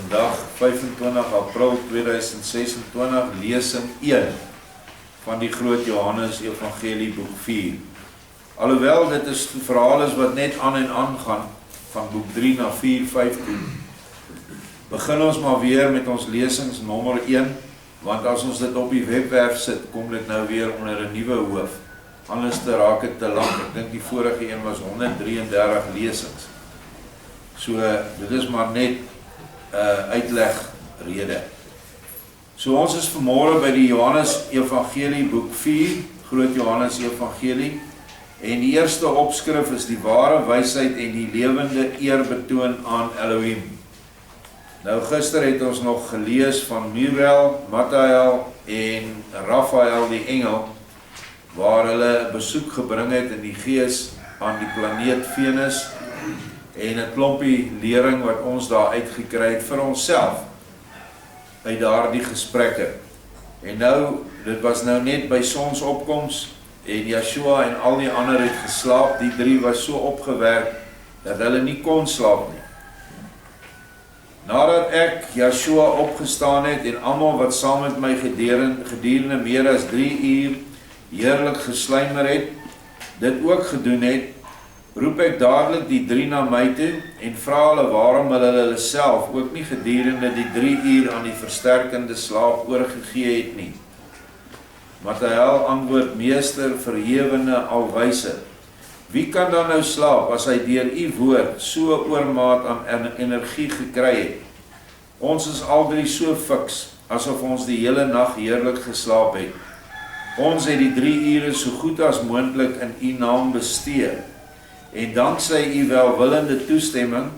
vandag 25 April 2026, lesing 1 van die Groot Johannes Evangelie boek 4. Alhoewel dit is verhaal is wat net aan en aan gaan, van boek 3 na 4, 15, begin ons maar weer met ons lesings nommer 1, want as ons dit op die webwerf sit, kom dit nou weer onder 'n nuwe hoof. Anders te raak het te lang. Ek dink die vorige een was 133 lesings. So, dit is maar net uitlegrede. So, ons is vanmôre by die Johannes Evangelie boek 4, Groot Johannes Evangelie, en die eerste opskrif is die ware wysheid en die lewende eerbetoon aan Elohim. Nou, gister het ons nog gelees van Muriel, Mathael en Raphael die engel, waar hulle 'n besoek gebring het in die gees aan die planeet Venus, en 'n klompie lering wat ons daar uitgekry het vir onsself, uit daardie gesprekke. En nou, dit was nou net by sonsopkoms, en Yeshua en al die ander het geslaap, die 3 was so opgewerk, dat hulle nie kon slaap nie. Nadat ek, Yeshua, opgestaan het, en almal wat saam met my gedurende meer as 3 uur, heerlik gesluimer het, dit ook gedoen het, roep ek dadelik die 3 na my toe, en vra hulle waarom hulle self ook nie gedurende die 3 uur aan die versterkende slaap oorgegee het nie. Mathael antwoord, meester, verhewene, alwyse, wie kan dan nou slaap as hy deur u woord so oormaat aan energie gekry het? Ons is al 3 so fiks, asof ons die hele nag heerlik geslaap het. Ons het die 3 ure so goed as moontlik in u naam bestee, en dankzij u welwillende toestemming,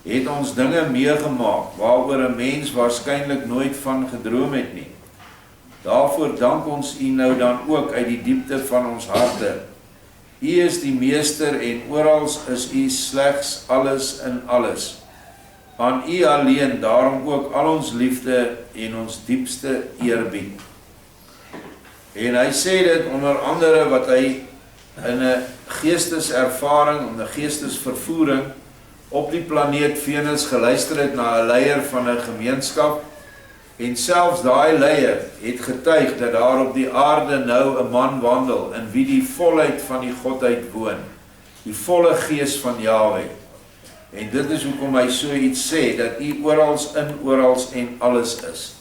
het ons dinge meegemaak, waaroor 'n mens waarskynlik nooit van gedroom het nie. Daarvoor dank ons u nou dan ook uit die diepte van ons harte. U is die meester en orals is u slegs alles in alles. Aan u alleen, daarom ook al ons liefde en ons diepste eerbied. En hy sê dit onder andere wat hy in 'n geesteservaring, in 'n geestesvervoering op die planeet Venus geluister het na 'n leier van 'n gemeenskap, en selfs daai leier het getuig dat daar op die aarde nou 'n man wandel in wie die volheid van die Godheid woon, die volle gees van Jahwe. En dit is hoekom hy so iets sê, dat u orals in orals en alles is.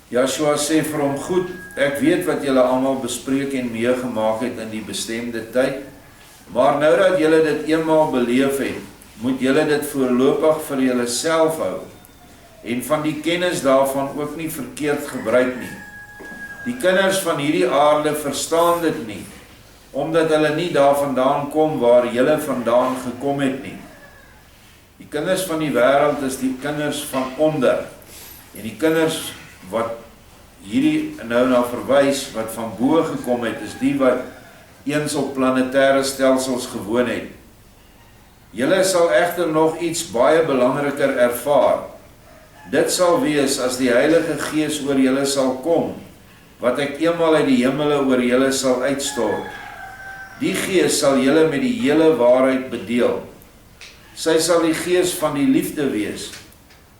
Yeshua sê vir hom, goed, ek weet wat julle almal bespreek en meegemaak het in die bestemde tyd, maar nou dat julle dit eenmaal beleef het, moet julle dit voorlopig vir julle self hou, en van die kennis daarvan ook nie verkeerd gebruik nie. Die kinders van hierdie aarde verstaan dit nie, omdat hulle nie daar vandaan kom waar julle vandaan gekom het nie. Die kinders van die wêreld is die kinders van onder, en die kinders wat hierdie nou na verwys, wat van bo gekom het, is die wat eens op planetêre stelsels gewoon het. Julle sal egter nog iets baie belangriker ervaar. Dit sal wees as die Heilige Gees oor julle sal kom, wat ek eenmaal uit die hemele oor julle sal uitstort. Die Gees sal julle met die hele waarheid bedeel. Sy sal die Gees van die liefde wees,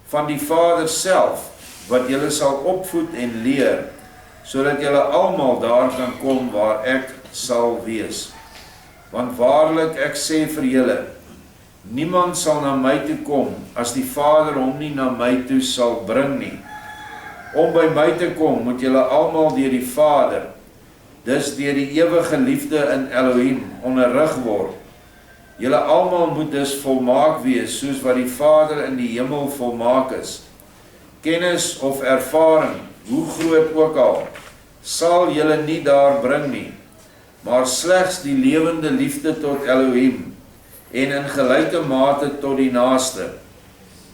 van die Vader self, wat julle sal opvoed en leer, sodat julle almal daar kan kom waar ek sal wees. Want waarlik ek sê vir julle, niemand sal na my toe kom, as die Vader hom nie na my toe sal bring nie. Om by my te kom, moet julle almal deur die Vader, dus deur die ewige liefde in Elohim, onderrig word. Julle almal moet dus volmaak wees, soos wat die Vader in die hemel volmaak is. Kennis of ervaring, hoe groot ook al, sal julle nie daar bring nie, maar slegs die lewende liefde tot Elohim, en in gelyke mate tot die naaste.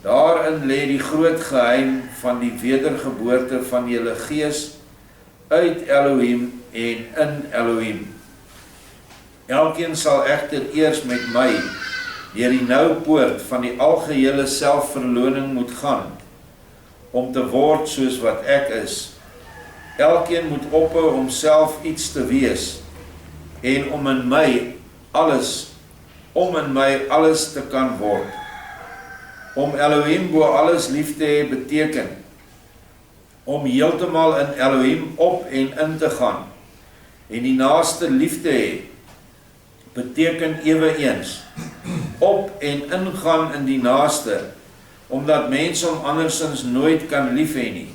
Daarin lê die groot geheim van die wedergeboorte van julle gees, uit Elohim en in Elohim. Elkeen sal egter eers met my, deur die nou poort van die algehele selfverloning moet gaan, om te word soos wat ek is. Elkeen moet ophou om self iets te wees, en om in my alles te kan word. Om Elohim bo alles lief te hê beteken om heeltemal in Elohim op en in te gaan en die naaste lief te hê beteken eweens op en ingaan in die naaste, omdat mens hom andersins nooit kan lief hê nie.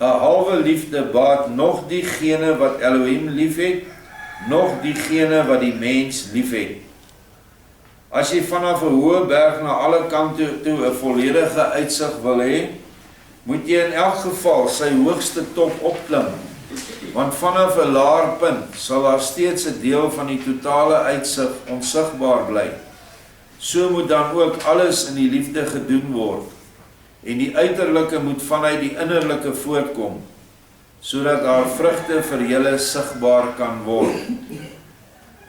'n Halwe liefde baat nog diegene wat Elohim lief het, nog diegene wat die mens lief het. As jy vanaf 'n hoë berg na alle kante toe 'n volledige uitsig wil hê, moet jy in elk geval sy hoogste top opklim, want vanaf 'n laer punt sal daar steeds 'n deel van die totale uitsig onsigbaar bly. So moet dan ook alles in die liefde gedoen word, en die uiterlike moet vanuit die innerlike voortkom, sodat haar vrugte vir julle sigbaar kan word.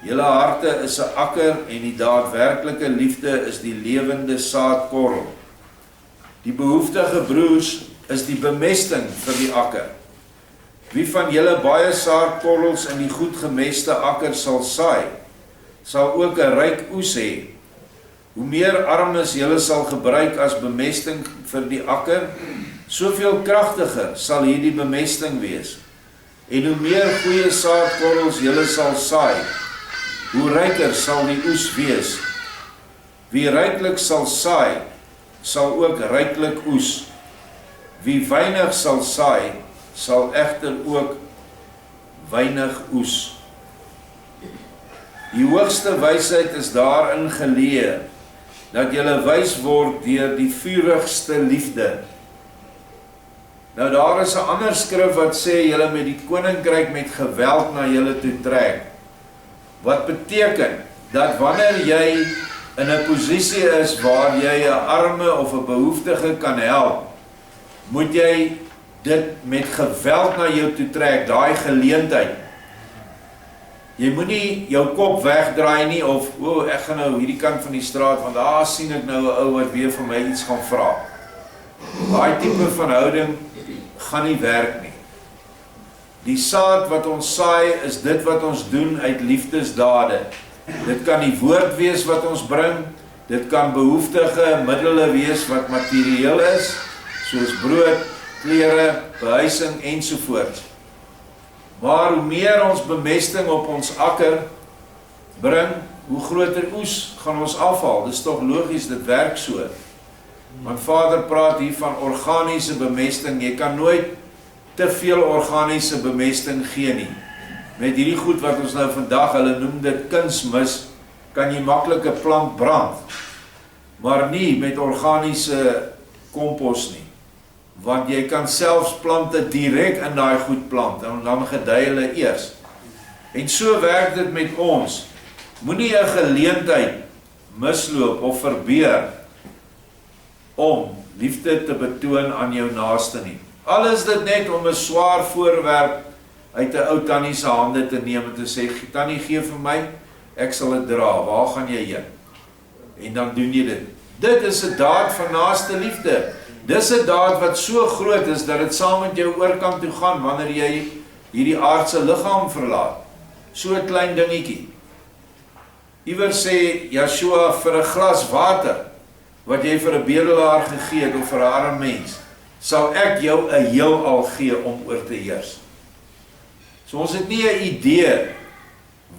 Julle harte is 'n akker en die daadwerklike liefde is die lewende saadkorrel. Die behoeftige broers is die bemesting vir die akker. Wie van julle baie saadkorrels in die goed gemeste akker sal saai, sal ook 'n ryk oes hê. Hoe meer armes julle sal gebruik as bemesting vir die akker, soveel kragtiger sal hierdie bemesting wees. En hoe meer goeie saadkorrels julle sal saai, hoe ryker sal die oes wees. Wie ryklik sal saai, sal ook ryklik oes. Wie weinig sal saai, sal egter ook weinig oes. Die hoogste wysheid is daarin geleë, dat julle wys word deur die vurigste liefde. Nou daar is 'n ander skrif wat sê julle met die koninkryk met geweld na julle toe trek. Wat beteken dat wanneer jy in 'n posisie is waar jy 'n arme of 'n behoeftige kan help, moet jy dit met geweld na jou toe trek, daai geleentheid. Jy moet nie jou kop wegdraai nie of ek gaan nou hierdie kant van die straat want daar sien ek nou 'n ou wat weer vir my iets gaan vra. Daai tipe van houding gaan nie werk nie. Die saad wat ons saai is dit wat ons doen uit liefdesdade. Dit kan die woord wees wat ons bring, dit kan behoeftige middele wees wat materieel is, soos brood, klere, behuising ensovoorts. Maar hoe meer ons bemesting op ons akker bring, hoe groter oes gaan ons afhaal. Dis tog logies, dit werk so. Want Vader praat hier van organiese bemesting. Jy kan nooit te veel organiese bemesting gee nie. Met hierdie goed wat ons nou vandag, hulle noem dit kunsmis, kan jy maklik 'n plant brand. Maar nie met organiese kompos nie. Want jy kan selfs plante direk in daai goed plant, en dan gedei hulle eers. En so werk dit met ons. Moenie 'n geleentheid misloop of verbeur om liefde te betoon aan jou naaste nie. Al is dit net om 'n swaar voorwerp uit 'n ou tannie se hande te neem en te sê, tannie gee vir my, ek sal dit dra, waar gaan jy heen? En dan doen jy dit. Dit is 'n daad van naaste liefde. Dis 'n daad wat so groot is, dat dit saam met jou oorkant toe gaan, wanneer jy hierdie aardse liggaam verlaat. So 'n klein dingetjie. Iewers sê Yeshua, vir 'n glas water, wat jy vir 'n bedelaar gegee het, of vir 'n arm mens, sal ek jou 'n heelal gee om oor te heers. So ons het nie 'n idee,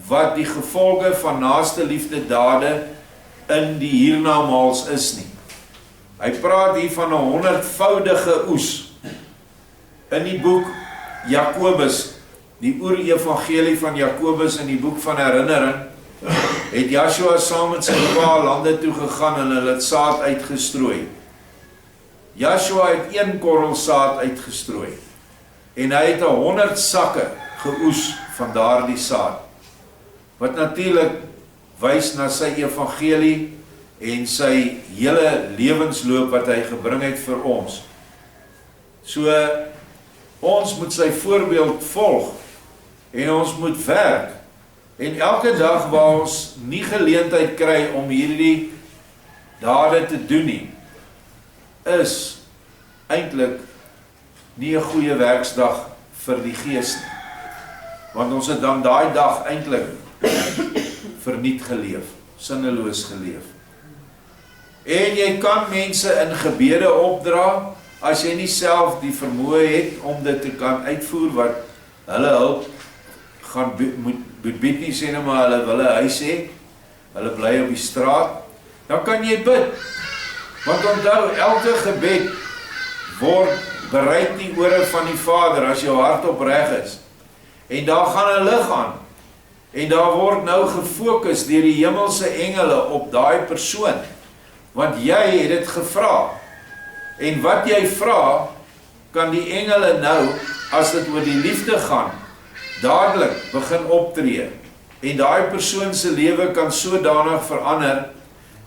wat die gevolge van naaste liefde dade, in die hiernamaals is nie. Hy praat hier van 'n 100voudige oes. In die boek Jakobus, die oer-evangelie van Jakobus in die boek van herinnering, het Joshua saam met sy pa lande toe gegaan en hulle het saad uitgestrooi. Joshua het 1 korrel saad uitgestrooi. En hy het 100 sakke geoes van daardie saad. Wat natuurlik wys na sy evangelie en sy hele lewensloop wat hy gebring het vir ons. So, ons moet sy voorbeeld volg en ons moet werk. En elke dag waar ons nie geleentheid kry om hierdie dade te doen nie, is eintlik nie 'n goeie werksdag vir die gees nie. Want ons het dan daai dag eintlik verniet geleef, sinneloos geleef. En jy kan mense in gebede opdra, as jy nie self die vermoë het om dit te kan uitvoer wat hulle hulp gaan moet bied nie, sê nou maar hulle wil 'n huis hê, hulle bly op die straat, dan kan jy bid. Want onthou, elke gebed word bereik die ore van die Vader as jou hart opreg is. En daar gaan 'n lig aan. En daar word nou gefokus deur die hemelse engele op daai persoon. Want jy het dit gevra. En wat jy vra, kan die engele nou, as dit oor die liefde gaan, dadelik begin optree. En daai persoon se lewe kan sodanig verander,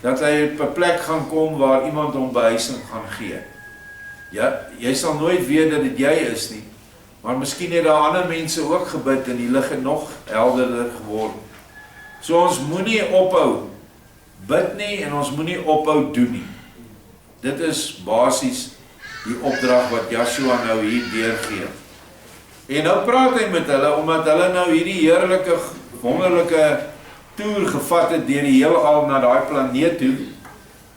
dat hy op 'n plek gaan kom waar iemand hom behuising gaan gee. Ja, jy sal nooit weet dat dit jy is nie, maar miskien het daar ander mense ook gebid en die lig het nog helderder geword. So ons moenie ophou bid nie en ons moenie ophou doen nie. Dit is basies die opdrag wat Joshua nou hier deurgee. En nou praat hy met hulle, omdat hulle nou hierdie heerlike, wonderlike toer gevat het deur die heelal na daai planeet toe.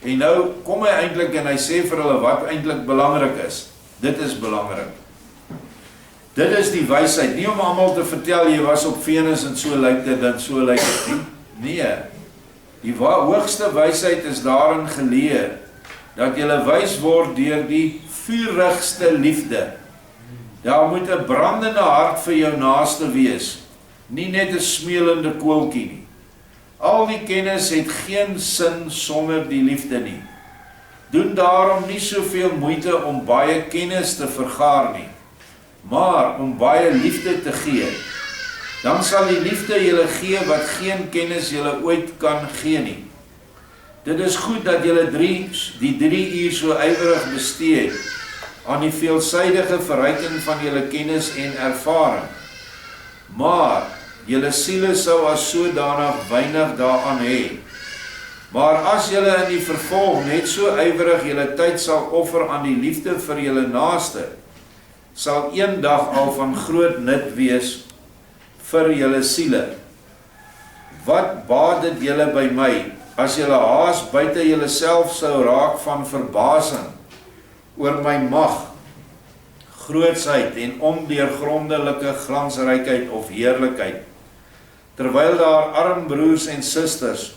En nou kom hy eintlik en hy sê vir hulle wat eintlik belangrik is. Dit is belangrik. Dit is die wysheid, nie om almal te vertel jy was op Venus en so lyk dit en so lyk dit nie. Nee, die hoogste wysheid is daarin geleë, dat jy wys word deur die vurigste liefde. Daar moet 'n brandende hart vir jou naaste wees, nie net 'n smeulende koeltjie nie. Al die kennis het geen sin sonder die liefde nie. Doen daarom nie soveel moeite om baie kennis te vergaar nie, maar om baie liefde te gee. Dan sal die liefde julle gee wat geen kennis julle ooit kan gee nie. Dit is goed dat julle die 3 uur so ywerig bestee het aan die veelsidige verryking van julle kennis en ervaring. Maar julle siele sou as sodanig weinig daaraan hê. Maar as julle in die vervolg net so ywerig julle tyd sal offer aan die liefde vir julle naaste, sal eendag al van groot nut wees vir julle siele. Wat baat dit julle by my, as julle haas buite julle self sou raak van verbasing oor my mag, grootsheid en ondeurgrondelike glansrykheid of heerlikheid, terwyl daar arm broers en susters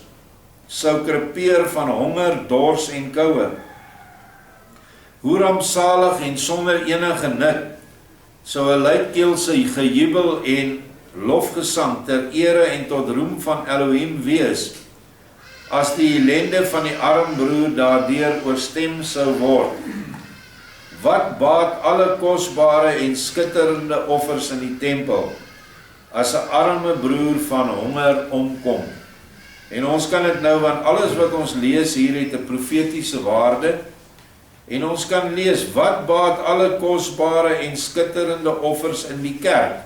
sou krepeer van honger, dors en koue. Hoe rampsalig en sonder enige nut sou 'n luidkeelse gejubel en lofgesang ter ere en tot roem van Elohim wees, as die ellende van die arm broer daardeur oorstem sou word. Wat baat alle kosbare en skitterende offers in die tempel, as 'n arme broer van honger omkom? En ons kan dit nou, want alles wat ons lees hier het 'n profetiese waarde, en ons kan lees, wat baat alle kosbare en skitterende offers in die kerk,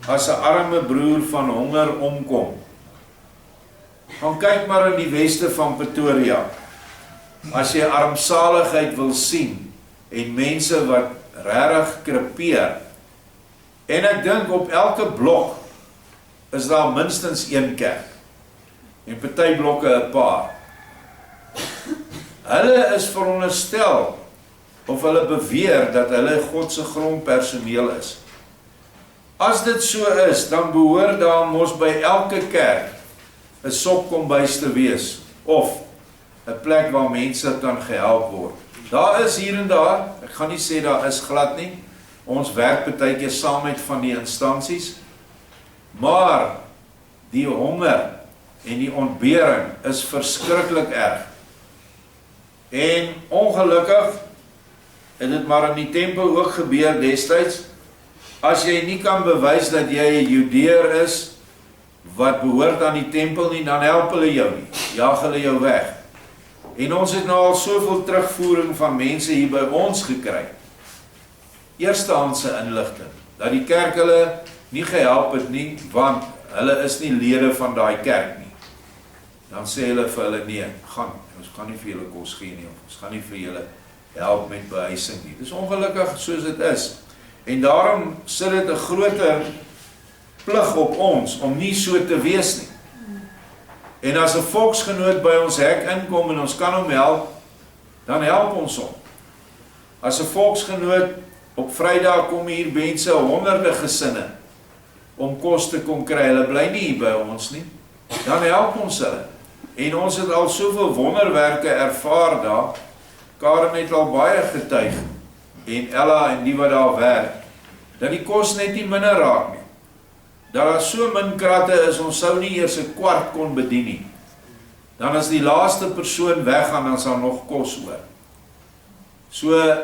as 'n arme broer van honger omkom? Gaan kyk maar in die weste van Pretoria, as jy armsaligheid wil sien, en mense wat regtig krepeer, en ek dink op elke blok, is daar minstens een kerk, en party blokke 'n paar. Hulle is veronderstel, of hulle beweer, dat hulle God se grondpersoneel is. As dit so is, dan behoort daar mos by elke kerk 'n sopkombuis te wees, of 'n plek waar mense kan gehelp word. Daar is hier en daar, ek gaan nie sê daar is glad nie, ons werk partykeer saam met van die instansies, maar die honger en die ontbering is verskriklik erg. En ongelukkig het dit maar in die tempel ook gebeur destyds, as jy nie kan bewys dat jy 'n Judeër is, wat behoort aan die tempel nie, dan help hulle jou nie, jaag hulle jou weg. En ons het nou al soveel terugvoering van mense hier by ons gekry, eerstehandse inligting, dat die kerk hulle nie gehelp het nie, want hulle is nie lede van daai kerk nie. Dan sê hulle vir hulle, nee, ons gaan nie vir julle kos gee nie, of ons gaan nie vir julle help met behuising nie. Dis ongelukkig soos dit is. En daarom sit dit 'n groter plig op ons, om nie so te wees nie. En as 'n volksgenoot by ons hek inkom en ons kan hom help, dan help ons hom. As 'n volksgenoot op Vrydag kom hier mense, honderde gesinne, om kos te kon kry, hulle bly nie hier by ons nie, dan help ons hulle. En ons het al soveel wonderwerke ervaar daar, Karen het al baie getuig, en Ella en die wat daar werk, dat die kos net nie minder raak nie. Dat daar so min kratte is, ons sou nie eers 'n kwart kon bedien nie. Dan as die laaste persoon weggaan, dan sal nog kos oor. So,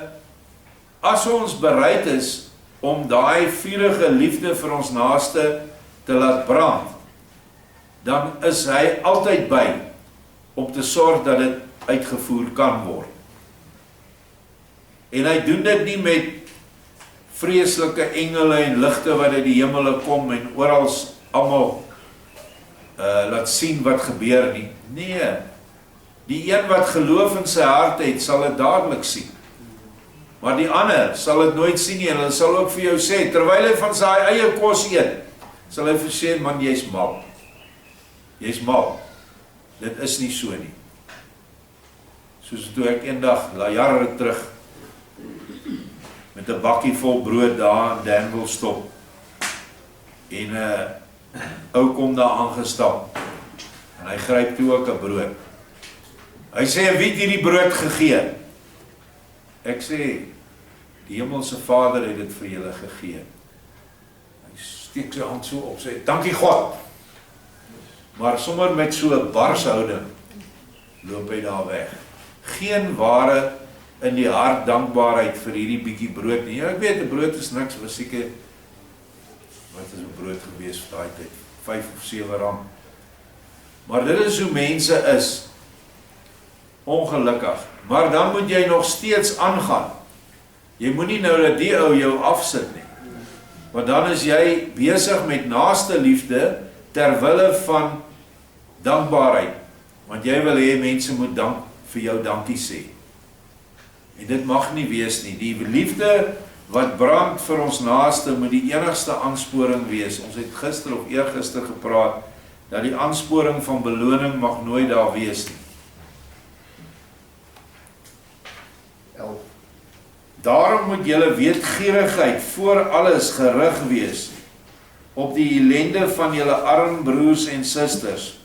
as ons bereid is om daai vurige liefde vir ons naaste te laat brand, dan is hy altyd by om te sorg dat dit uitgevoer kan word. En hy doen dit nie met vreeslike engele en ligte wat uit die hemele kom en oral almal laat sien wat gebeur nie. Nee, die een wat geloof in sy hart het, sal dit dadelik sien. Maar die ander sal dit nooit sien nie, en hulle sal ook vir jou sê, terwyl hy van sy eie kos eet, sal hy vir sê, man, jy's mal. Jy's mal. Dit is nie so nie. Soos toe ek eendag, jare terug, met 'n bakkie vol brood daar in Danville stop, en 'n ou kom daar aangestap, en hy gryp toe ook 'n brood. Hy sê, wie het hierdie brood gegee? Ek sê, die hemelse Vader het dit vir julle gegee. Hy steek sy hand so op, sê, dankie God. Maar sommer met so 'n barshouding loop hy daar weg. Geen ware in die hart dankbaarheid vir hierdie bietjie brood nie. Ja, ek weet, 'n brood is niks, was seker, wat is 'n brood gewees vir daai tyd? 5 of 7 rand. Maar dit is hoe mense is. Ongelukkig. Maar dan moet jy nog steeds aangaan. Jy moenie nou dat die ou jou afsit nie. Want dan is jy besig met naaste liefde terwille van dankbaarheid. Want jy wil hê mense moet vir jou dankie sê. En dit mag nie wees nie. Die liefde wat brand vir ons naaste moet die enigste aansporing wees. Ons het gister of eergister gepraat dat die aansporing van beloning mag nooit daar wees nie. Daarom moet julle weetgierigheid voor alles gerig wees op die ellende van julle arm broers en susters.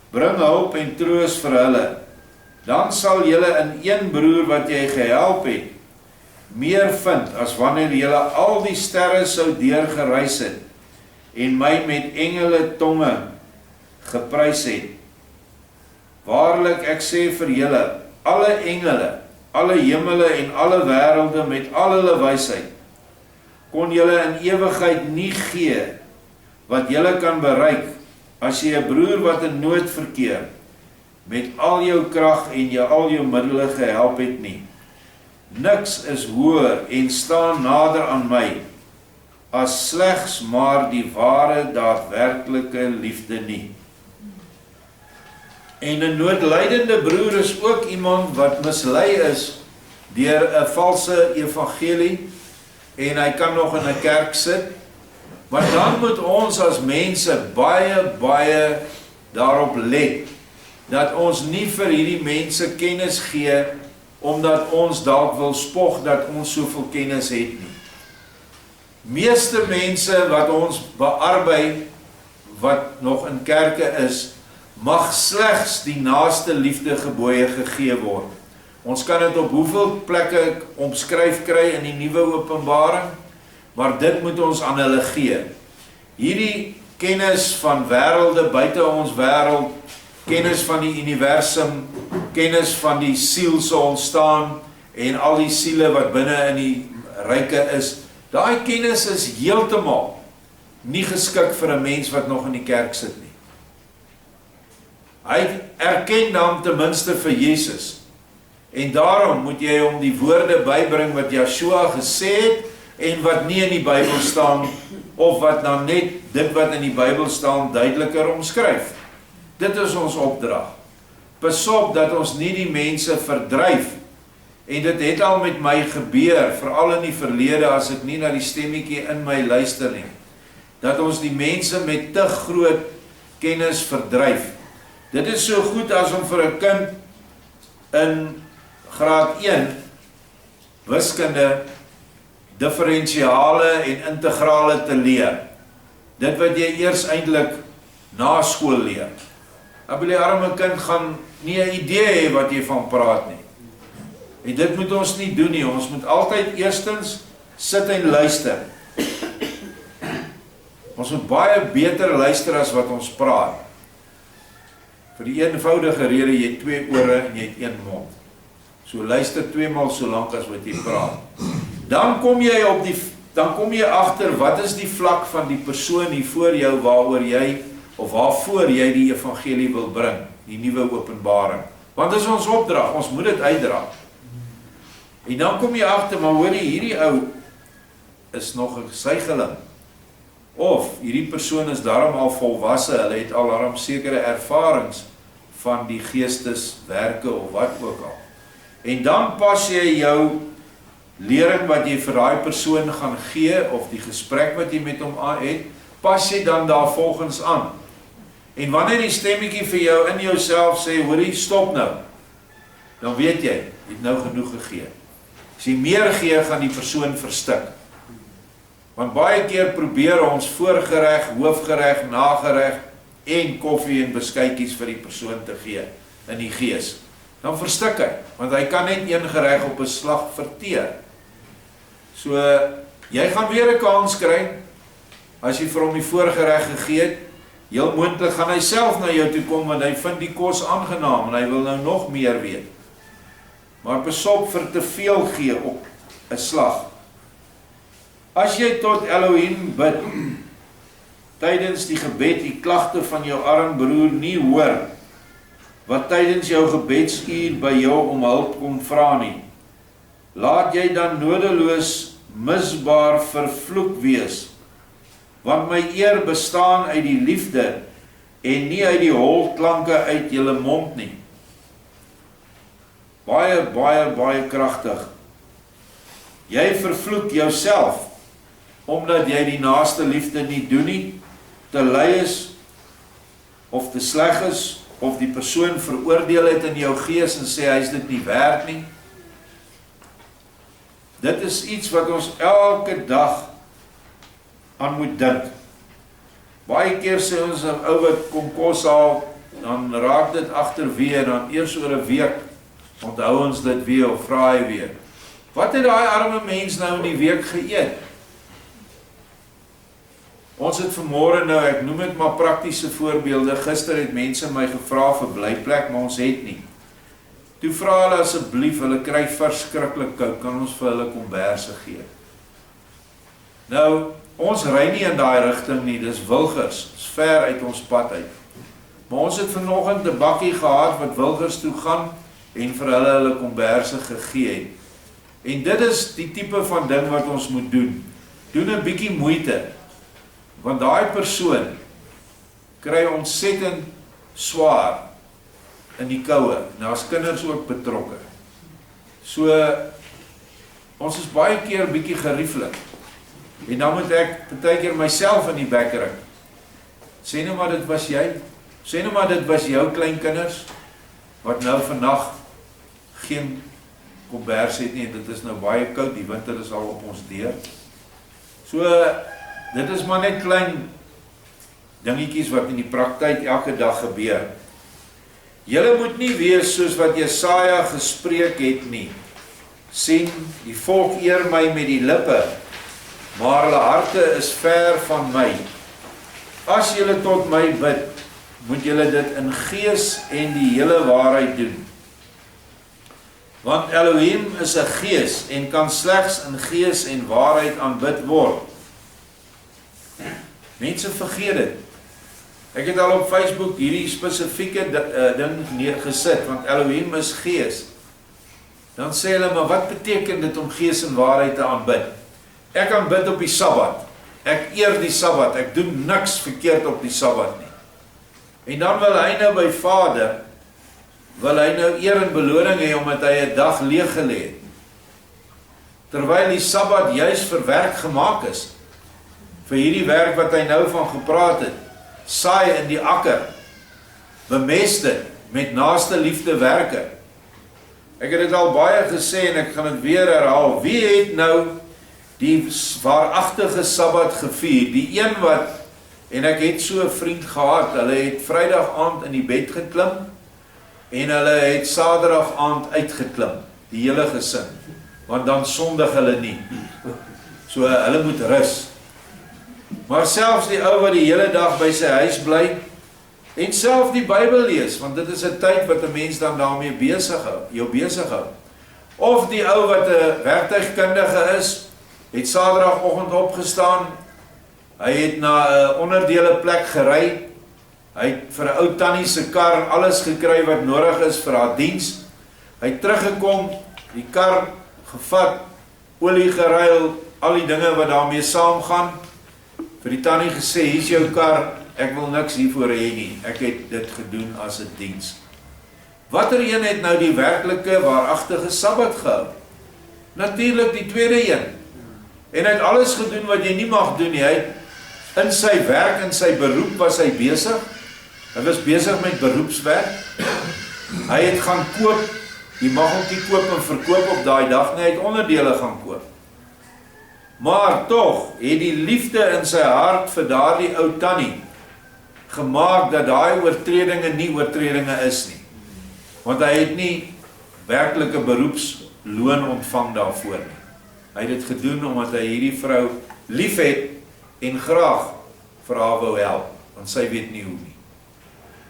Bring hulp en troos vir hulle. Dan sal julle in een broer wat jy gehelp het, meer vind as wanneer julle al die sterre sou deurgereis het en my met engele tonge geprys het. Waarlik, ek sê vir julle, alle engele, alle hemele en alle wêrelde met al hulle wysheid, kon julle in ewigheid nie gee wat julle kan bereik as jy 'n broer wat in nood verkeer met al jou krag en al jou middele gehelp het nie. Niks is hoër en staan nader aan my as slegs maar die ware daadwerklike liefde nie. En 'n noodlydende broer is ook iemand wat mislei is deur 'n valse evangelie en hy kan nog in 'n kerk sit. Maar dan moet ons as mense baie daarop let dat ons nie vir hierdie mense kennis gee omdat ons dalk wil spog dat ons soveel kennis het nie. Meeste mense wat ons bearbei wat nog in kerke is, mag slegs die naaste liefde gebooie gegee word. Ons kan dit op hoeveel plekke omskryf kry in die nuwe Openbaring, maar dit moet ons aan hulle gee. Hierdie kennis van wêrelde buite ons wêreld, kennis van die universum, kennis van die siel se ontstaan en al die siele wat binne in die ryke is, daai kennis is heeltemal nie geskik vir 'n mens wat nog in die kerk sit nie. Hy erken dan ten minste vir Jesus. En daarom moet jy hom die woorde bybring wat Joshua gesê het en wat nie in die Bybel staan of wat dan net dit wat in die Bybel staan duideliker omskryf. Dit is ons opdrag. Pas op dat ons nie die mense verdryf. En dit het al met my gebeur, veral in die verlede as ek nie na die stemmetjie in my luister nie. Dat ons die mense met te groot kennis verdryf. Dit is so goed as om vir 'n kind in graad 1 wiskunde, differentiale en integrale te leer. Dit wat jy eers eintlik na skool leer. Die arme kind gaan nie 'n idee hê wat jy van praat nie. En dit moet ons nie doen nie. Ons moet altyd eerstens sit en luister. Ons moet baie beter luister as wat ons praat. Vir die eenvoudige rede, jy het 2 ore en jy het 1 mond. So luister 2 maal so lank as wat jy praat. Dan kom jy agter wat is die vlak van die persoon hier voor jou waaroor jy of waarvoor jy die evangelie wil bring, die nuwe openbaring. Want dit is ons opdrag, ons moet dit uitdra. En dan kom jy agter, maar hoor jy, hierdie ou is nog 'n suigeling. Of hierdie persoon is daarom al volwasse, hulle het al daarom sekere ervarings van die geesteswerke of wat ook al. En dan pas jy jou lering wat jy vir daai persoon gaan gee, of die gesprek wat jy met hom het, pas jy dan daar volgens aan. En wanneer die stemmetjie vir jou in jouself sê, hoorie, stop nou, dan weet jy, jy het nou genoeg gegee. As jy meer gee, gaan die persoon verstik. Want baie keer probeer ons voorgereg, hoofgereg, nagereg en koffie en beskuitjies vir die persoon te gee in die gees. Dan verstik hy, want hy kan net een gereg op 'n slag verteer. So, jy gaan weer 'n kans kry, as jy vir hom die voorgereg gegee het, heel moontlik gaan hy self na jou toe kom, want hy vind die kos aangenaam, en hy wil nou nog meer weet. Maar besop vir te veel gee op 'n slag. As jy tot Elohim bid, tydens die gebed die klagte van jou arm broer nie hoor, wat tydens jou gebedsuur by jou om hulp kom vra nie, laat jy dan nodeloos misbaar vervloek wees, want my eer bestaan uit die liefde en nie uit die holklanke uit julle mond nie. Baie, baie, baie kragtig. Jy vervloek jouself, omdat jy die naaste liefde nie doen nie, te lui is, of te sleg is, of die persoon veroordeel het in jou gees en sê hy is dit nie werd nie. Dit is iets wat ons elke dag aan moet dink. Baie keer sê ons 'n ou wat kom kos haal, dan raak dit agterweer, dan eers oor 'n week onthou ons dit weer of vra hy weer. Wat het daai arme mens nou in die week geëet? Ons het vanmôre nou, ek noem dit maar praktiese voorbeelde, gister het mense my gevra vir blyplek, maar ons het nie. Toe vra hulle asseblief, hulle kry verskriklik koud, kan ons vir hulle komberse gee? Nou, ons ry nie in daai rigting nie, dis Wilgers, dis ver uit ons pad uit. Maar ons het vanoggend 'n bakkie gehad wat Wilgers toe gaan en vir hulle komberse gegee het. En dit is die tipe van ding wat ons moet doen. Doen 'n bietjie moeite, want daai persoon kry ontsettend swaar in die koue. Nou as kinders ook betrokke. So, ons is baie keer bietjie gerieflik. En dan moet ek partykeer myself in die bek ruk. Sê nou maar dit was jy. Sê nou maar dit was jou kleinkinders, wat nou vandag geen kombers het nie, en dit is nou baie koud, die winter is al op ons deur. So, dit is maar net klein dingetjies wat in die praktyk elke dag gebeur. Julle moet nie wees soos wat Jesaja gespreek het nie. Sien, die volk eer my met die lippe, maar hulle harte is ver van my. As julle tot my bid, moet julle dit in gees en die hele waarheid doen. Want Elohim is 'n gees en kan slegs in gees en waarheid aanbid word. Mense vergeet dit. Ek het al op Facebook hierdie spesifieke ding neergesit, want Elohim is gees. Dan sê hulle, maar wat beteken dit om gees en waarheid te aanbid? Ek aanbid op die Sabbat. Ek eer die Sabbat. Ek doen niks verkeerd op die Sabbat nie. En dan wil hy nou by Vader, wil hy nou eer en beloning hê omdat hy 'n dag leeg gelê het. Terwyl die Sabbat juis vir werk gemaak is, vir hierdie werk wat hy nou van gepraat het, saai in die akker, Bemest dit met naaste liefde werke. Ek het dit al baie gesê en ek gaan dit weer herhaal. Wie het nou die waaragtige Sabbat gevier? Die een wat, en ek het so 'n vriend gehad, hulle het Vrydag aand in die bed geklim en hulle het Saterdag aand uitgeklim, die hele gesin, want dan sondig hulle nie. So hulle moet rus. Maar selfs die ou wat die hele dag by sy huis bly en self die Bybel lees, want dit is 'n tyd wat 'n mens dan daarmee jou besig hou. Of die ou wat 'n werktuigkundige is, het Saterdagoggend opgestaan, hy het na 'n onderdele plek gery, hy het vir 'n ou tannie se kar alles gekry wat nodig is vir haar diens, hy het teruggekom, die kar gevat, olie geruil, al die dinge wat daarmee saamgaan, vir die tannie gesê, hier is jou kar, ek wil niks hiervoor hê nie, ek het dit gedoen as 'n diens. Watter een het nou die werklike, waaragtige Sabbat gehou? Natuurlik die tweede een. En hy het alles gedoen wat jy nie mag doen nie. Hy het in sy werk, in sy beroep was hy besig. Hy was besig met beroepswerk. Hy het gaan koop. Jy mag ook nie koop en verkoop op daai dag nie. Hy het onderdele gaan koop. Maar tog het die liefde in sy hart vir daardie ou tannie gemaak dat daai oortredinge nie oortredinge is nie. Want hy het nie werklike beroepsloon ontvang daarvoor nie. Hy het dit gedoen omdat hy hierdie vrou lief het en graag vir haar wou help, want sy weet nie hoe nie.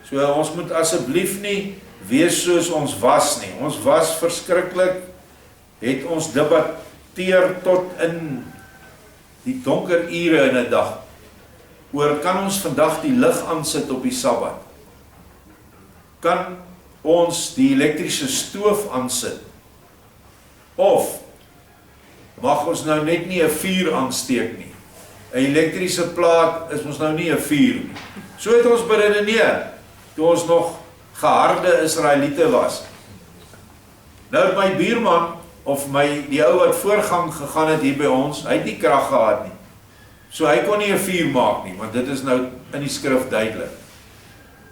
So ons moet asseblief nie wees soos ons was nie. Ons was verskriklik, het ons debatteer tot in die donker ure in 'n dag, oor kan ons vandag die lig aansit op die Sabbat? Kan ons die elektriese stoof aansit? Of mag ons nou net nie 'n vuur aansteek nie? 'n Elektriese plaat is ons nou nie 'n vuur nie. So het ons beredeneer, toe ons nog geharde Israeliete was. Nou my buurman, of die ou wat voorgang gegaan het hier by ons, hy het nie krag gehad nie. So hy kon nie 'n vuur maak nie, want dit is nou in die skrif duidelik.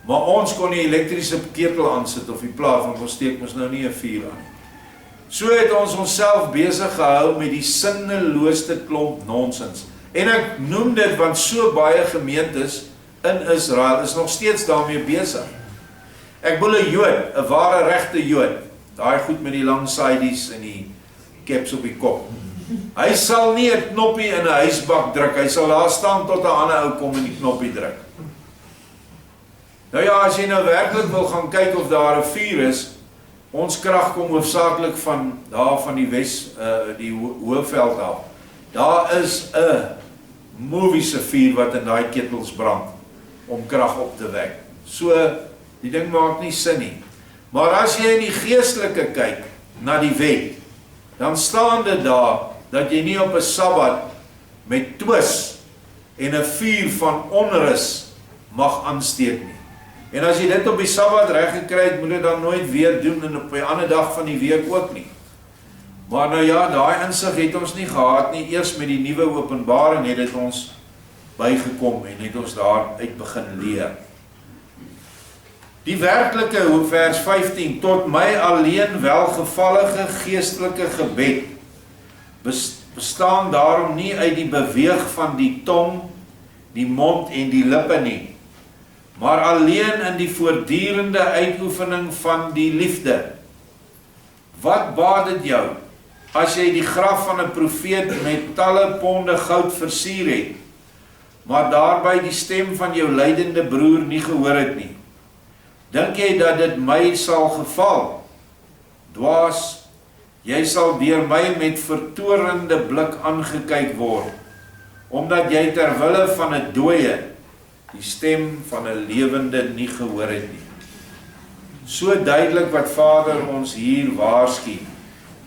Maar ons kon die elektriese ketel aansit of die plaat, want ons steek ons nou nie 'n vuur aan nie. So het ons onsself besig gehou met die sinnelooste klomp nonsens. En ek noem dit want so baie gemeentes in Israel is nog steeds daarmee besig. Ek bedoel 'n Jood, 'n ware regte Jood, daai goed met die lang sideys en die caps op die kop. Hy sal nie 'n knoppie in 'n huisbak druk, hy sal daar staan tot 'n ander ou kom en die knoppie druk. Nou ja, as jy nou werklik wil gaan kyk of daar 'n vuur is, ons krag kom hoofsaaklik van daar van die Wes, die Hoëveld af. Daar is 'n moviese vuur wat in daai ketels brand om krag op te wek. So die ding maak nie sin nie. Maar as jy in die geestelike kyk na die wet, dan staan dit daar dat jy nie op 'n Sabbat met twis en 'n vuur van onrus mag aansteek nie. En as jy dit op die Sabbat reg gekry het, moet jy dan nooit weer doen en op 'n ander dag van die week ook nie. Maar nou ja, daai insig het ons nie gehad nie. Eers met die nuwe Openbaring het dit ons bygekom en het ons daar uit begin leer. Die werklike, vers 15, tot my alleen welgevallige geestelike gebed bestaan daarom nie uit die beweeg van die tong, die mond en die lippe nie, maar alleen in die voortdurende uitoefening van die liefde. Wat baat dit jou as jy die graf van 'n profeet met talle ponde goud versier het, maar daarby die stem van jou lydende broer nie gehoor het nie? Dink jy dat dit my sal geval? Dwaas, jy sal deur my met vertorende blik aangekyk word, omdat jy ter wille van 'n dooie die stem van 'n lewende nie gehoor het nie. So duidelik wat Vader ons hier waarsku.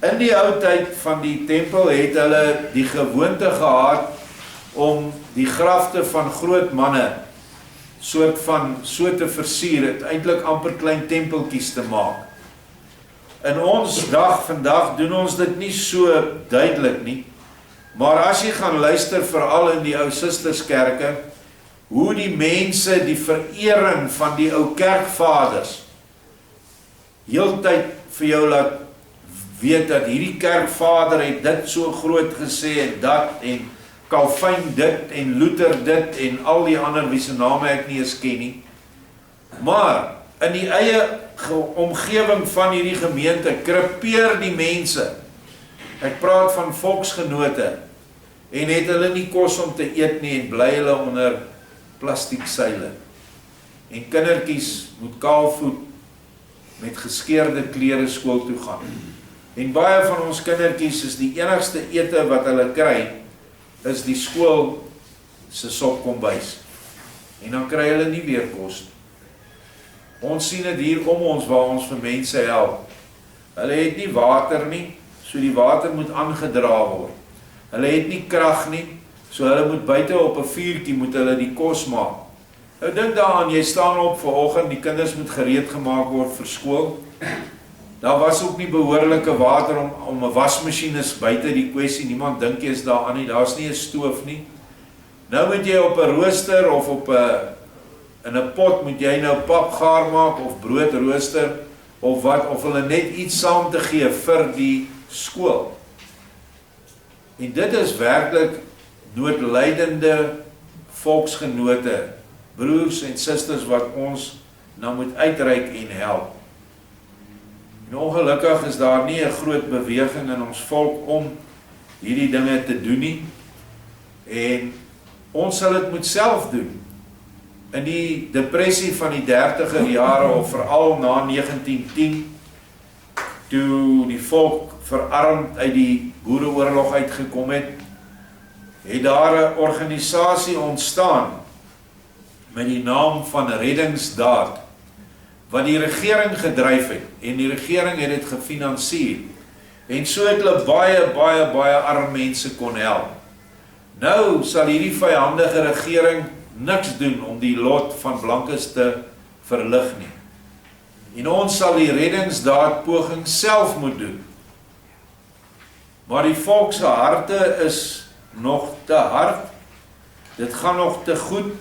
In die ou tyd van die tempel het hulle die gewoonte gehad om die grafte van groot manne soort van so te versier, het eintlik amper klein tempeltjies te maak. In ons dag vandag doen ons dit nie so duidelik nie, maar as jy gaan luister veral in die ou susterskerke, hoe die mense die verering van die ou kerkvaders heeltyd vir jou laat weet dat hierdie kerkvader het dit so groot gesê en dat en Calvin dit en Luther dit en al die ander wie se name ek nie eens ken nie. Maar in die eie omgewing van hierdie gemeente krepeer die mense. Ek praat van volksgenote en het hulle nie kos om te eet nie en bly hulle onder plastiek seile. En kindertjies moet kaalvoet met geskeurde klere skool toe gaan. En baie van ons kindertjies is die enigste ete wat hulle kry, is die skool se sopkombuis. En dan kry hulle nie weer kos. Ons sien dit hier om ons waar ons vir mense help. Hulle het nie water nie, so die water moet aangedra word. Hulle het nie krag nie, so hulle moet buite op 'n vuurtjie moet hulle die kos maak. Nou dink daaraan, jy staan op vir oggend, die kinders moet gereed gemaak word vir skool. Daar was ook nie behoorlike water om 'n wasmasjien is buite die kwessie, niemand dink jy is daaraan nie, daar's nie 'n stoof nie. Nou moet jy op 'n rooster of in 'n pot moet jy nou pap gaar maak of brood rooster of wat, of hulle net iets saam te gee vir die skool. En dit is werklik noodlydende volksgenote, broers en susters wat ons nou moet uitreik en help. En ongelukkig is daar nie 'n groot beweging in ons volk om hierdie dinge te doen nie. En ons sal dit moet self doen. In die depressie van die 30er jare of veral na 1910, toe die volk verarmd uit die boereoorlog uitgekom het, het daar 'n organisasie ontstaan met die naam van Reddingsdaad, wat die regering gedryf het, en die regering het dit gefinansier, en so het hulle baie arm mense kon help. Nou sal hierdie vyandige regering niks doen om die lot van blankes te verlig nie. En ons sal die reddingsdaad poging self moet doen. Maar die volk se harte is nog te hard, dit gaan nog te goed.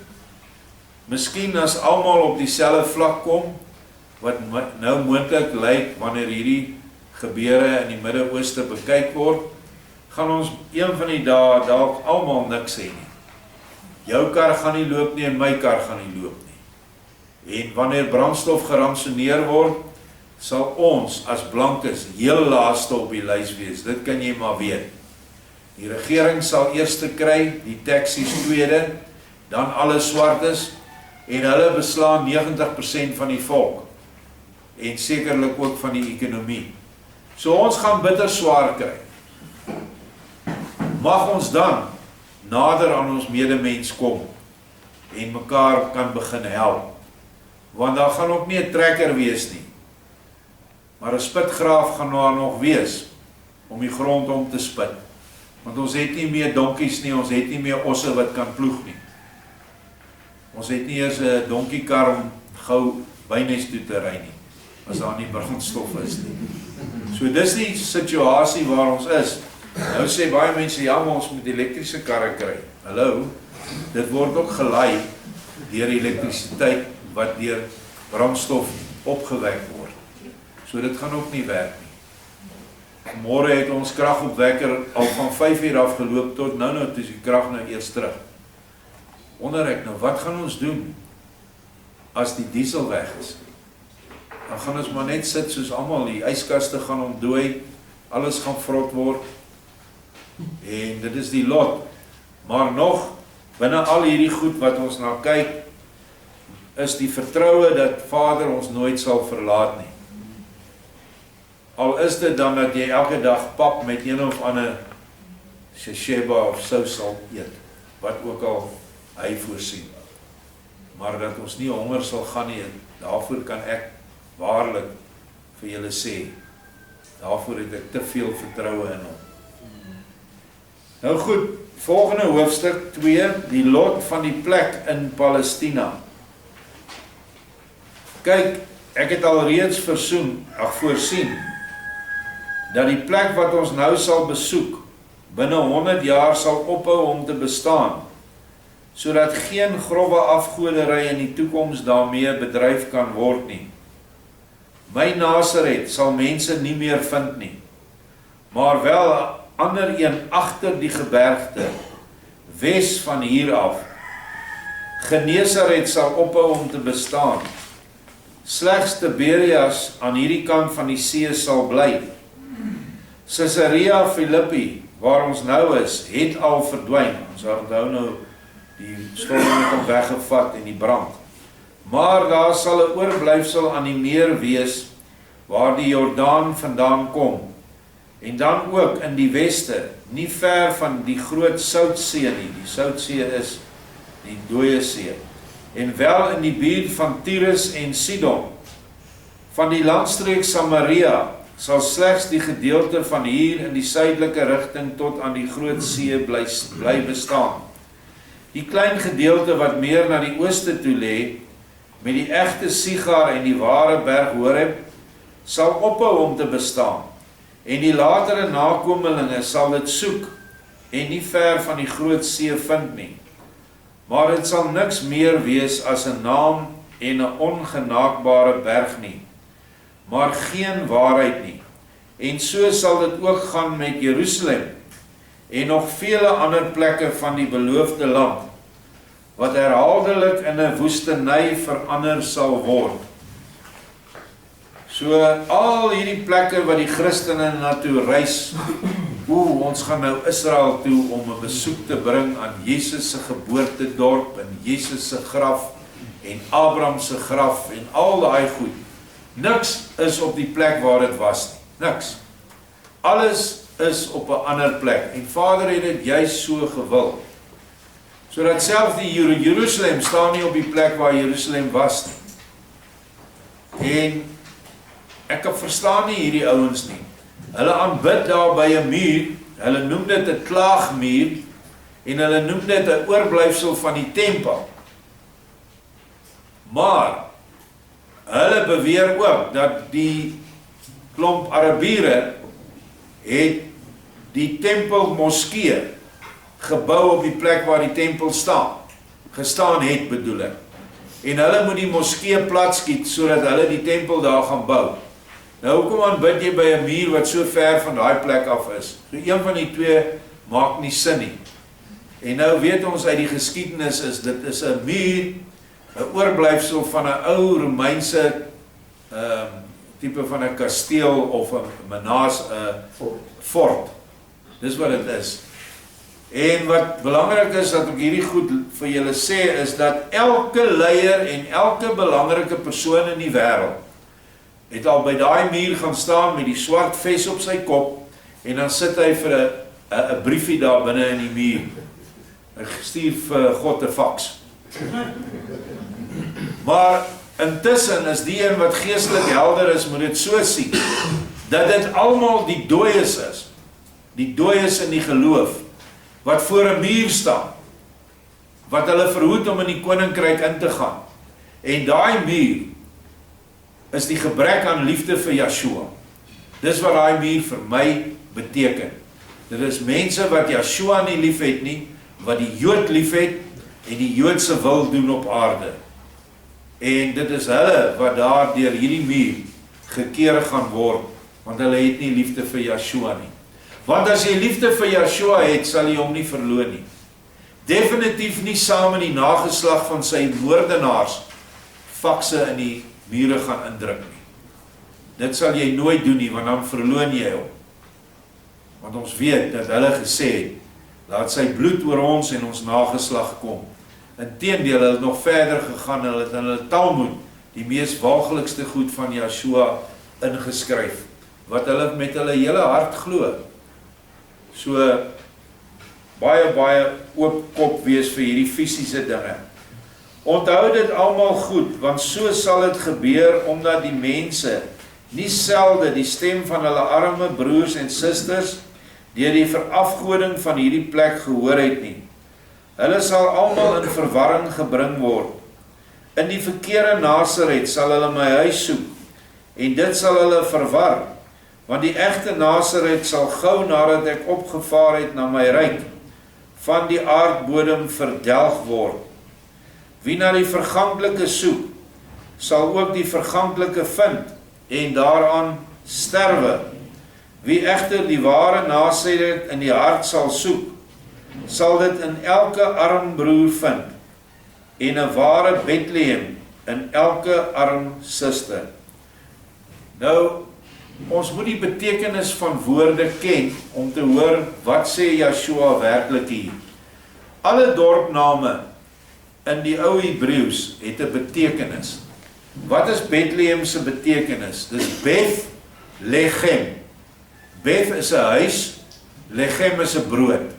Miskien as almal op dieselfde vlak kom, wat nou moontlik lyk wanneer hierdie gebeure in die Midde-Ooste bekyk word, gaan ons een van die dae dalk almal niks sê nie. Jou kar gaan nie loop nie en my kar gaan nie loop nie. En wanneer brandstof geransoneer word, sal ons as blankes heel laaste op die lys wees. Dit kan jy maar weet. Die regering sal eerste kry, die taksies tweede, dan alle swartes, en hulle beslaan 90% van die volk, en sekerlik ook van die ekonomie. So ons gaan bitter swaar kry. Mag ons dan nader aan ons medemens kom, en mekaar kan begin help, want daar gaan ook nie 'n trekker wees nie, maar 'n spitgraaf gaan daar nog wees, om die grond om te spit, want ons het nie meer donkies nie, ons het nie meer osse wat kan ploeg nie. Ons het nie eers 'n donkiekar om gou bynes toe te ry nie, as daar nie brandstof is nie. So dis die situasie waar ons is. Nou sê baie mense, ja, maar ons moet elektriese karre kry. Hallo, dit word ook gelei deur elektrisiteit wat deur brandstof opgewek word. So dit gaan ook nie werk nie. Môre het ons kragopwekker al van 5 uur af geloop tot nou is die krag nou eers terug. Wonder ek nou, wat gaan ons doen as die diesel weg is? Dan gaan ons maar net sit soos almal, die yskaste gaan ontdooi, alles gaan vrot word, en dit is die lot. Maar nog, binne al hierdie goed wat ons na kyk, is die vertroue dat Vader ons nooit sal verlaat nie. Al is dit dan dat jy elke dag pap met een of ander shesheba of sous sal eet, wat ook al hy voorsien. Maar dat ons nie honger sal gaan nie, daarvoor kan ek waarlik vir julle sê, daarvoor het ek te veel vertroue in hom. Nou goed, volgende hoofstuk 2, die lot van die plek in Palestina. Kyk, ek het alreeds voorsien, dat die plek wat ons nou sal besoek, binne 100 jaar sal ophou om te bestaan, sodat geen grove afgoderry in die toekoms daarmee bedryf kan word nie. My Nasaret sal mense nie meer vind nie, maar wel 'n ander een agter die gebergte, wes van hier af. Genesaret sal ophou om te bestaan. Slegs Tiberias aan hierdie kant van die see sal bly. Caesarea Philippi, waar ons nou is, het al verdwyn. Ons onthou nou, die storm het hom weggevat en die brand. Maar daar sal 'n oorblyfsel aan die meer wees, waar die Jordaan vandaan kom. En dan ook in die weste, nie ver van die groot Soutsee nie. Die Soutsee is die dooie see. En wel in die buurt van Tyrus en Sidon. Van die landstreek Samaria sal slegs die gedeelte van hier in die suidelike rigting tot aan die groot see bly bestaan. Die klein gedeelte wat meer na die ooste toe lê, met die egte Sigar en die ware berg Horeb, sal ophou om te bestaan. En die latere nakomelinge sal dit soek en nie ver van die groot see vind nie. Maar dit sal niks meer wees as 'n naam en 'n ongenaakbare berg nie, maar geen waarheid nie. En so sal dit ook gaan met Jerusalem en nog vele ander plekke van die beloofde land, wat herhaaldelik in 'n woestynny verander sal word. So al hierdie plekke wat die Christene na toe reis, ons gaan nou Israel toe om 'n besoek te bring aan Jesus se geboortedorp en Jesus se graf en Abraham se graf en al daai goed. Niks is op die plek waar dit was nie. Niks. Alles is op 'n ander plek. En Vader het dit juist so gewil. Sodat selfs die Jerusalem staan nie op die plek waar Jerusalem was nie. En ek verstaan nie hierdie ouens nie. Hulle aanbid daar by 'n muur, hulle noem dit 'n klaagmuur, en hulle noem dit 'n oorblyfsel van die tempel. Maar, hulle beweer ook, dat die klomp Arabiere, het die tempel moskee, gebou op die plek waar die tempel gestaan het bedoel ek. En hulle moet die moskee platskiet, sodat hulle die tempel daar gaan bou. Nou, hoekom aanbid jy by 'n muur wat so ver van daai plek af is? So een van die twee maak nie sin nie. En nou weet ons uit die geskiedenis dit is 'n muur, 'n oorblyfsel van 'n ou Romeinse tipe van 'n kasteel of 'n fort. Dis wat dit is. En wat belangrik is dat ek hierdie goed vir julle sê, is dat elke leier en elke belangrike persoon in die wêreld het al by daai muur gaan staan met die swart ves op sy kop, en dan sit hy vir 'n briefie daar binne in die muur. Ek stuur vir God 'n faks. Maar intussen is die een wat geestelik helder is, moet dit so sien, dat dit almal die dooies is, die dooies in die geloof, wat voor 'n muur staan, wat hulle verhoed om in die koninkryk in te gaan. En daai muur is die gebrek aan liefde vir Yeshua. Dis wat daai muur vir my beteken. Dit is mense wat Yeshua nie lief het nie, wat die Jood lief het en die Joodse wil doen op aarde. En dit is hulle wat daar deur hierdie muur gekeer gaan word, want hulle het nie liefde vir Yeshua nie. Want as jy liefde vir Yeshua het, sal jy hom nie verloon nie. Definitief nie saam in die nageslag van sy moordenaars fakse in die mure gaan indruk nie. Dit sal jy nooit doen nie, want dan verloon jy hom. Want ons weet dat hulle gesê het, laat sy bloed oor ons en ons nageslag kom. Inteendeel, hulle het nog verder gegaan, hulle het in hulle Talmud die mees waaglikste goed van Yeshua ingeskryf, wat hulle met hulle hele hart glo. So, baie oop kop wees vir hierdie fisiese dinge. Onthou dit almal goed, want so sal dit gebeur, omdat die mense nie selde die stem van hulle arme broers en susters deur die verafgoding van hierdie plek gehoor het nie. Hulle sal almal in verwarring gebring word. In die verkeerde Nasaret sal hulle my huis soek, en dit sal hulle verwar, want die egte Nasaret sal gou nadat ek opgevaar het na my ryk, van die aardbodem verdelg word. Wie na die verganklike soek, sal ook die verganklike vind en daaraan sterwe. Wie egter die ware nasedigheid in die hart sal soek, sal dit in elke arm broer vind en 'n ware Bethlehem in elke arm suster. Nou, ons moet die betekenis van woorde ken om te hoor wat sê Yeshua werklik hier. Alle dorpname in die ou Hebreëus het 'n betekenis. Wat is Bethlehem se betekenis? Dis Beth Lechem. Beth is 'n huis, Lechem is 'n brood.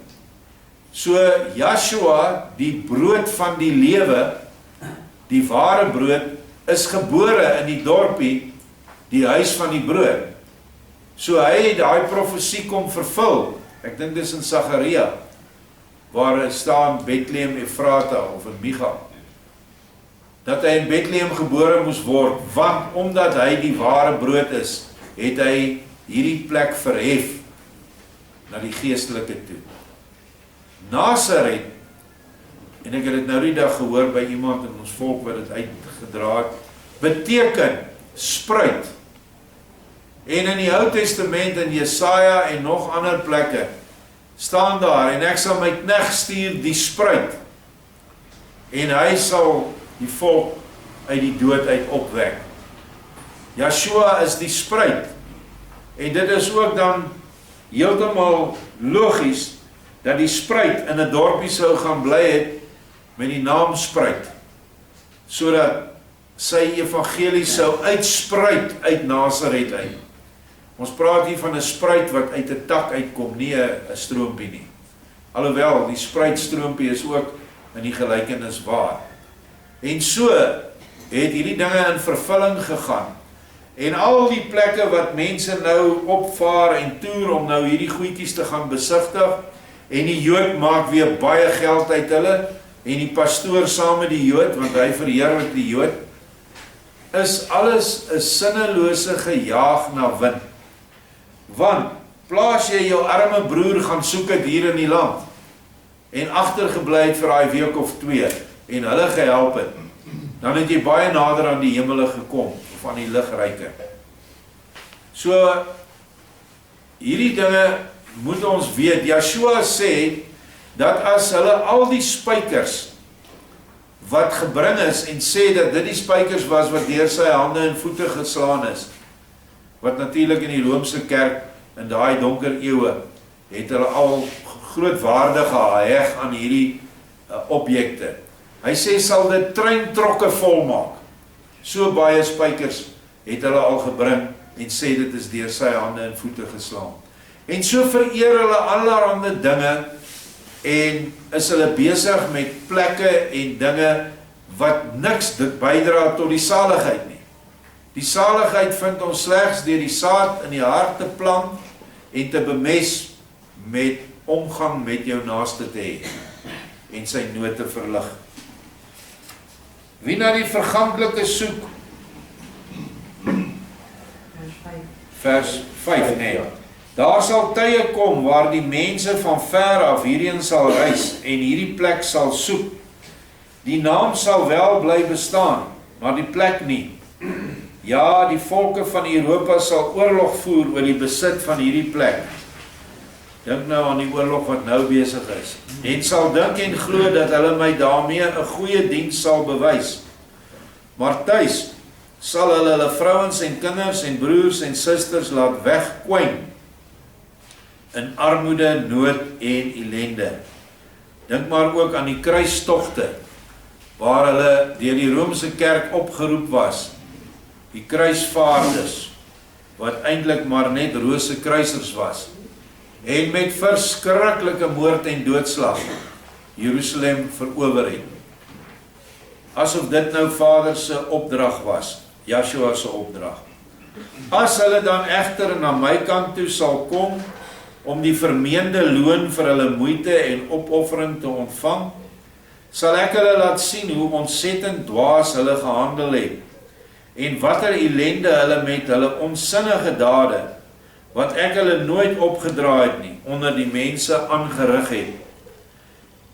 So Yeshua, die brood van die lewe, die ware brood, is gebore in die dorpie, die huis van die brood. So hy het daai profesie kom vervul. Ek dink dis in Sagaria, waar staan Bethlehem Efrata of in Micha. Dat hy in Bethlehem gebore moes word, want omdat hy die ware brood is, het hy hierdie plek verhef na die geestelike toe. Nasaret, en ek het dit nou die dag gehoor by iemand in ons volk wat dit uitgedra het, beteken spruit. En in die Ou Testament, in Jesaja en nog ander plekke, staan daar, en ek sal my knegt stuur die spruit, en hy sal die volk uit die dood uit opwek. Yeshua is die spruit, en dit is ook dan heeltemal logies, dat die spruit in 'n dorpie sou gaan bly het, met die naam spruit, sodat sy evangelie sou uitspruit uit Nasaret uit. Ons praat hier van 'n spruit wat uit 'n tak uitkom, nie 'n stroompie nie. Alhoewel, die spruitstroompie is ook in die gelykenis waar. En so het hierdie dinge in vervulling gegaan. En al die plekke wat mense nou opvaar en toer om nou hierdie goedjies te gaan besigtig, en die Jood maak weer baie geld uit hulle, en die pastoor saam met die Jood, want hy verheerlik die Jood, is alles 'n sinnelose gejaag na wind. Want, plaas jy jou arme broer gaan soek het hier in die land, en agtergebly het vir daai week of 2, en hulle gehelp het, dan het jy baie nader aan die hemele gekom, of aan die ligryke. So, hierdie dinge moet ons weet. Yeshua sê, dat as hulle al die spykers, wat gebring is, en sê dat dit die spykers was, wat deur sy hande en voete geslaan is, wat natuurlik in die Roomse kerk, in daai donker eeue, het hulle al groot waarde geheg aan hierdie objekte. Hy sê, sal dit treintrokke volmaak. So baie spykers het hulle al gebring, en sê dit is deur sy hande en voete geslaan. En so vereer hulle allerhande dinge, en is hulle besig met plekke en dinge, wat niks dit bydra tot die saligheid nie. Die saligheid vind ons slegs deur die saad in die hart te plant, en te bemes met omgang met jou naaste te hê, en sy nood te verlig. Wie na die verganklike soek, vers 5, nee, daar sal tye kom waar die mense van ver af hierheen sal reis en hierdie plek sal soek. Die naam sal wel bly bestaan, maar die plek nie. Ja, die volke van Europa sal oorlog voer oor die besit van hierdie plek. Dink nou aan die oorlog wat nou besig is. En sal dink en glo dat hulle my daarmee 'n goeie diens sal bewys. Maar tuis sal hulle vrouens en kinders en broers en susters laat wegkwyn in armoede, nood en ellende. Dink maar ook aan die kruistogte, waar hulle deur die Romeinse kerk opgeroep was, die kruisvaarders, wat eintlik maar net rose kruisers was, en met verskriklike moord en doodslag Jerusalem verower het. Asof dit nou Vader se opdrag was, Yeshua se opdrag. As hulle dan egter na my kant toe sal kom, om die vermeende loon vir hulle moeite en opoffering te ontvang, sal ek hulle laat sien hoe ontsettend dwaas hulle gehandel het, en watter ellende hulle met hulle onsinnige dade, wat ek hulle nooit opgedra het nie, onder die mense aangerig het.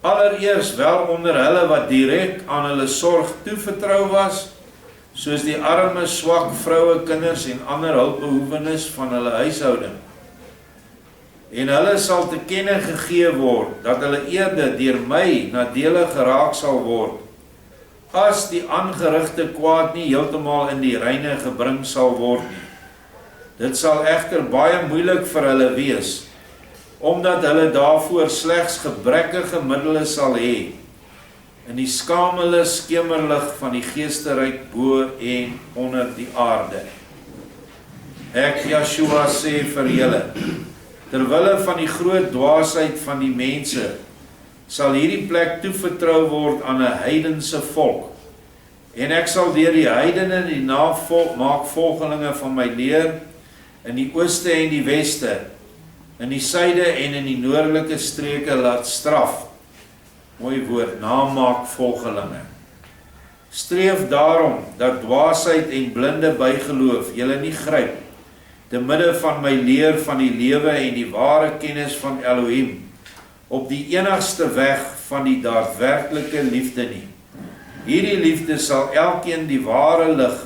Allereers wel onder hulle wat direk aan hulle sorg toevertrou was, soos die arme, swak vroue, kinders en ander hulpbehoewenes van hulle huishouding. En hulle sal te kenne gegee word, dat hulle eerder deur my nadelig geraak sal word, as die aangerigte kwaad nie heeltemal in die reine gebring sal word nie. Dit sal egter baie moeilik vir hulle wees, omdat hulle daarvoor slegs gebrekkige middele sal hê, in die skamele skemerlig van die geesteryk bo en onder die aarde. Ek, Yeshua, sê vir julle, terwille van die groot dwaasheid van die mense, sal hierdie plek toevertrou word aan 'n heidense volk, en ek sal deur die heidene die navolgelinge van my leer, in die ooste en die weste, in die suide en in die noordelike streke laat straf. Mooi woord, namaakvolgelinge. Streef daarom, dat dwaasheid en blinde bygeloof julle nie gryp, te midde van my leer van die lewe en die ware kennis van Elohim, op die enigste weg van die daadwerklike liefde nie. Hierdie liefde sal elkeen die ware lig,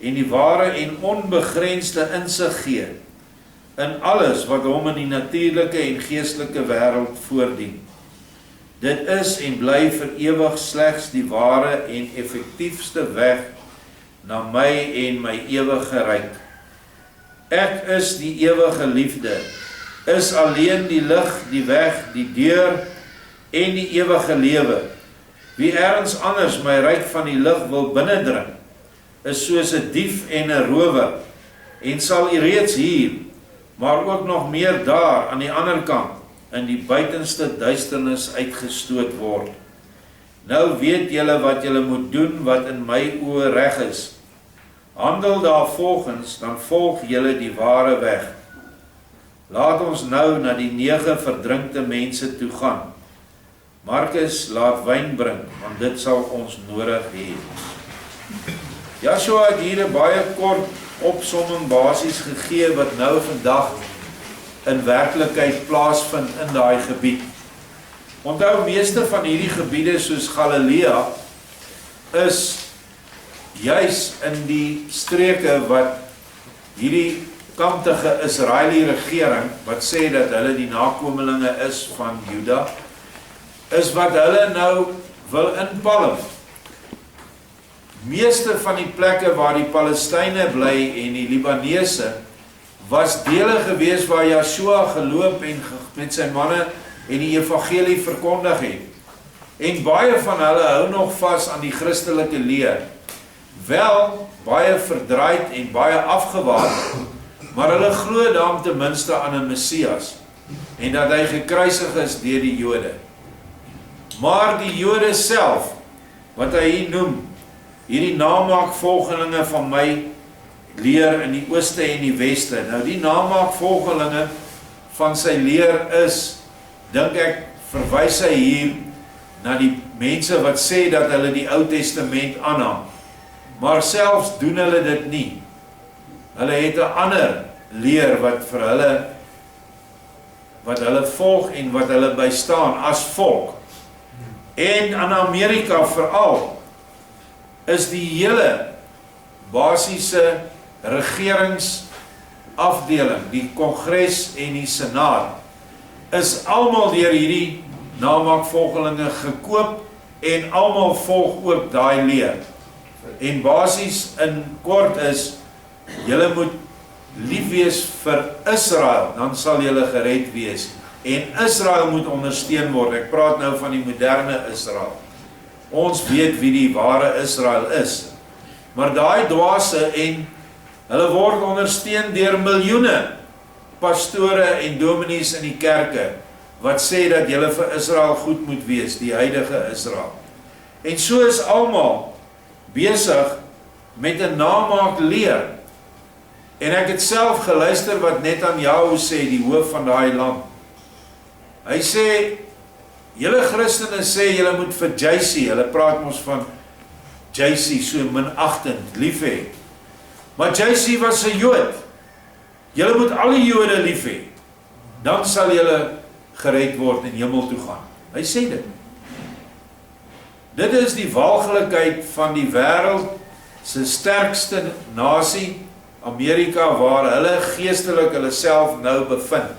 en die ware en onbegrensde insig gee, in alles wat hom in die natuurlike en geestelike wêreld voordien. Dit is en bly vir ewig slegs die ware en effektiefste weg na my en my ewige ryk. Ek is die ewige liefde, is alleen die lig, die weg, die deur en die ewige lewe. Wie ergens anders my ryk van die lig wil binnendring, is soos 'n dief en 'n rower, en sal reeds hier, maar ook nog meer daar aan die ander kant, in die buitenste duisternis uitgestoot word. Nou weet julle wat julle moet doen, wat in my oë reg is. Handel daarvolgens, dan volg julle die ware weg. Laat ons nou na die 9 verdrinkte mense toe gaan. Markus, laat wyn bring, want dit sal ons nodig hê. Yeshua het hier 'n baie kort opsomming basies gegee wat nou vandag in werklikheid plaasvind in daai gebied. Onthou, meeste van hierdie gebiede soos Galilea is juis in die streke wat hierdie kantige Israeliese regering, wat sê dat hulle die nakomelinge is van Juda, is wat hulle nou wil inpalm. Meeste van die plekke waar die Palestynë bly en die Libanese was dele gewees waar Yeshua geloop en met sy manne en die evangelie verkondig het. En baie van hulle hou nog vas aan die Christelike leer. Wel baie verdraaid en baie afgewaar, maar hulle glo dan ten minste aan 'n Messias en dat hy gekruisig is deur die Jode. Maar die Jode self, wat hy hier noem, hierdie namaakvolgelinge van my leer in die ooste en die weste. Nou die namaakvolgelinge van sy leer is, dink ek, verwys hy hier na die mense wat sê dat hulle die Ou Testament aanhang. Maar selfs doen hulle dit nie. Hulle het 'n ander leer wat vir hulle, wat hulle volg en wat hulle bystaan as volk. En in Amerika veral is die hele basiese regeringsafdeling, die Kongres en die Senaat, is almal deur hierdie namaakvolgelinge gekoop en almal volg ook daai leer. En basies in kort is, julle moet lief wees vir Israel, dan sal julle gered wees. En Israel moet ondersteun word. Ek praat nou van die moderne Israel. Ons weet wie die ware Israel is. Maar daai dwaase en hulle word ondersteun deur miljoene pastore en dominees in die kerke wat sê dat julle vir Israel goed moet wees, die huidige Israel. En so is almal besig met 'n namaak leer. En ek het self geluister wat Netanyahu sê, die hoof van daai land. Hy sê, julle Christene sê julle moet vir JC, hulle praat ons van JC so minachtend, lief hê. Maar JC was 'n Jood. Julle moet al die Jode lief hê. Dan sal julle gered word en hemel toe gaan. Hy sê dit. Dit is die walglikheid van die wêreld se sterkste nasie, Amerika, waar hulle geestelik hulle self nou bevind.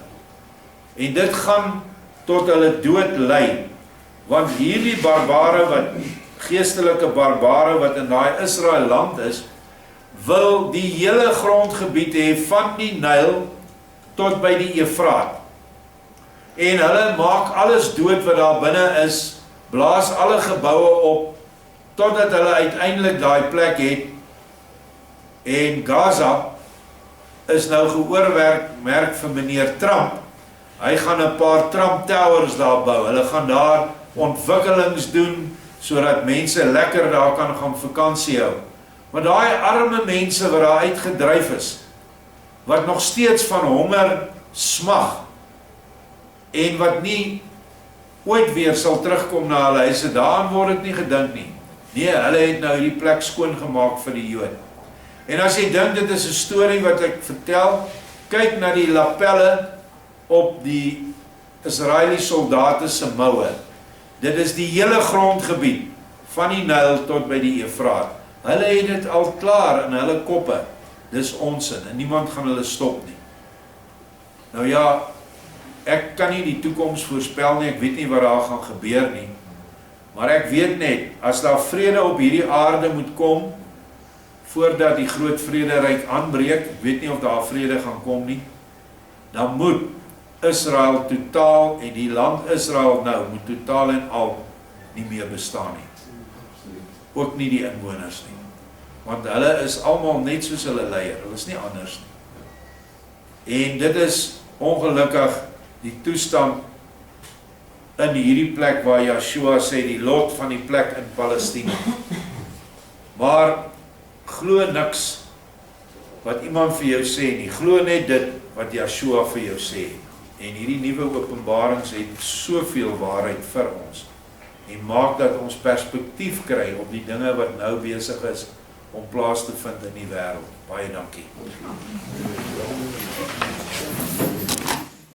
En dit gaan tot hulle dood lei, want hierdie barbare geestelike barbare wat in daai Israel land is, wil die hele grondgebied hê van die Nyl tot by die Efraat. En hulle maak alles dood wat daar binne is, blaas alle geboue op, totdat hulle uiteindelik daai plek het. En Gaza is nou geoormerk vir meneer Trump. Hy gaan 'n paar Trump Towers daar bou. Hulle gaan daar ontwikkelings doen, sodat mense lekker daar kan gaan vakansie hou. Maar daai arme mense wat daar uitgedryf is, wat nog steeds van honger smag, en wat nie ooit weer sal terugkom na hulle huise, daaraan word dit nie gedink nie. Nee, hulle het nou die plek skoongemaak vir die Jood. En as jy dink dit is 'n storie wat ek vertel, kyk na die lapelle op die Israeliese soldate se moue. Dit is die hele grondgebied van die Nyl tot by die Efraat. Hulle het dit al klaar in hulle koppe. Dis onsin en niemand gaan hulle stop nie. Nou ja, ek kan nie die toekoms voorspel nie, ek weet nie wat daar gaan gebeur nie. Maar ek weet net, as daar vrede op hierdie aarde moet kom, voordat die groot vrederyk aanbreek, ek weet nie of daar vrede gaan kom nie, dan moet Israel totaal, en die land Israel nou, moet totaal en al nie meer bestaan nie. Ook nie die inwoners nie. Want hulle is almal net soos hulle leier, hulle is nie anders nie. En dit is ongelukkig die toestand in hierdie plek waar Joshua sê, die lot van die plek in Palestina. Maar glo niks wat iemand vir jou sê nie, glo net dit wat Joshua vir jou sê. En hierdie nuwe openbarings het soveel waarheid vir ons. En maak dat ons perspektief kry op die dinge wat nou besig is om plaas te vind in die wêreld. Baie dankie.